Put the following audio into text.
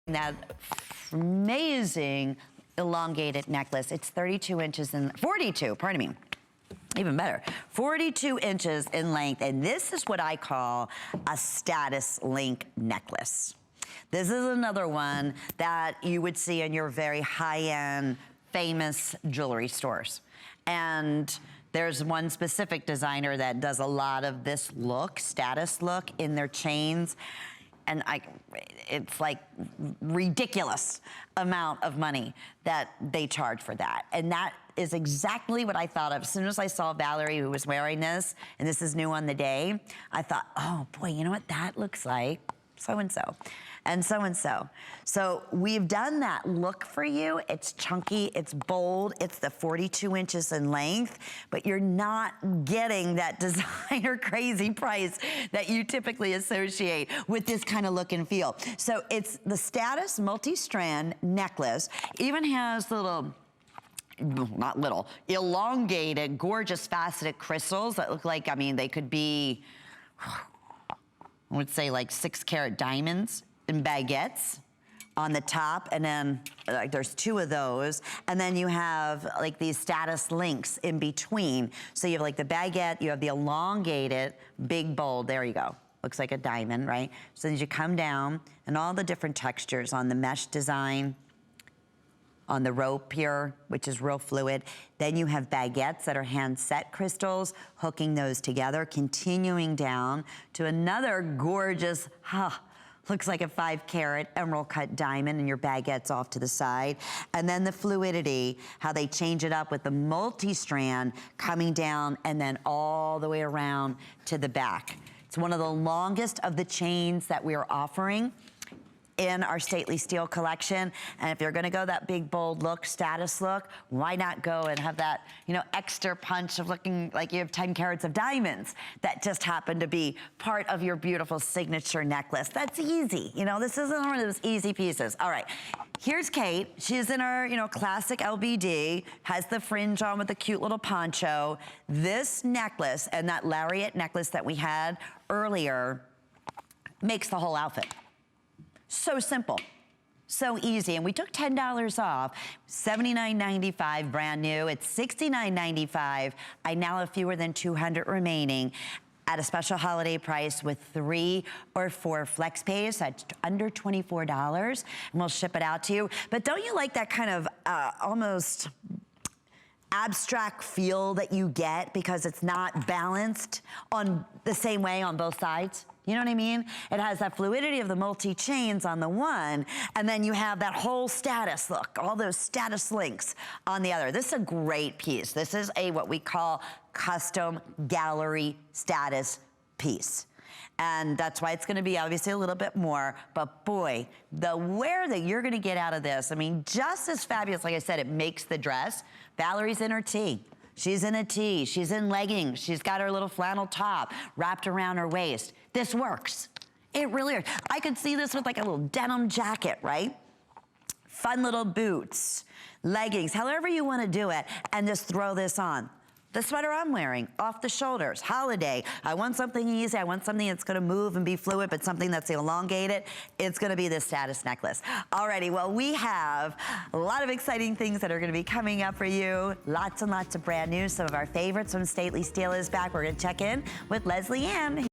that amazing elongated necklace. It's 32 inches in, 42, pardon me. Even better, 42 inches in length, and this is what I call a status link necklace. This is another one that you would see in your very high-end, famous jewelry stores. And there's one specific designer that does a lot of this look, status look, in their chains. And it's like ridiculous amount of money that they charge for that. And that is exactly what I thought of. As soon as I saw Valerie who was wearing this, and this is new on the day, I thought, oh boy, you know what that looks like? So-and-so. And so-and-so. So we've done that look for you. It's chunky, it's bold, it's the 42 inches in length, but you're not getting that designer crazy price that you typically associate with this kind of look and feel. So it's the Status multi-strand necklace. Even has little, not little, elongated, gorgeous faceted crystals that look like, I mean, they could be, I would say like 6-carat diamonds and baguettes on the top, and then like there's 2 of those, and then you have like these status links in between. So you have like the baguette, you have the elongated, big bold, there you go. Looks like a diamond, right? So as you come down, and all the different textures on the mesh design, on the rope here, which is real fluid. Then you have baguettes that are hand set crystals, hooking those together, continuing down to another gorgeous, looks like a 5-carat emerald cut diamond, and your baguettes off to the side. And then the fluidity, how they change it up with the multi-strand coming down and then all the way around to the back. It's one of the longest of the chains that we are offering in our Stately Steel collection. And if you're gonna go that big, bold look, status look, why not go and have that, you know, extra punch of looking like you have 10 carats of diamonds that just happen to be part of your beautiful signature necklace. That's easy, you know, this isn't one of those easy pieces. All right, here's Kate. She's in her, you know, classic LBD, has the fringe on with the cute little poncho. This necklace and that lariat necklace that we had earlier makes the whole outfit. So simple, so easy. And we took $10 off, $79.95 brand new. It's $69.95. I now have fewer than 200 remaining at a special holiday price with 3 or 4 flex pays at under $24, and we'll ship it out to you. But don't you like that kind of almost abstract feel that you get because it's not balanced on the same way on both sides? You know what I mean? It has that fluidity of the multi-chains on the one, and then you have that whole status look, all those status links on the other. This is a great piece. This is a what we call custom gallery status piece. And that's why it's gonna be obviously a little bit more, but boy, the wear that you're gonna get out of this, I mean, just as fabulous, like I said, it makes the dress. Valerie's in her tee. She's in a tee, she's in leggings, she's got her little flannel top wrapped around her waist. This works. It really works. I could see this with like a little denim jacket, right? Fun little boots, leggings, however you want to do it, and just throw this on. The sweater I'm wearing, off the shoulders, holiday. I want something easy. I want something that's gonna move and be fluid, but something that's elongated. It's gonna be this status necklace. Alrighty, well, we have a lot of exciting things that are gonna be coming up for you. Lots and lots of brand new. Some of our favorites from Stately Steel is back. We're gonna check in with Leslie Ann.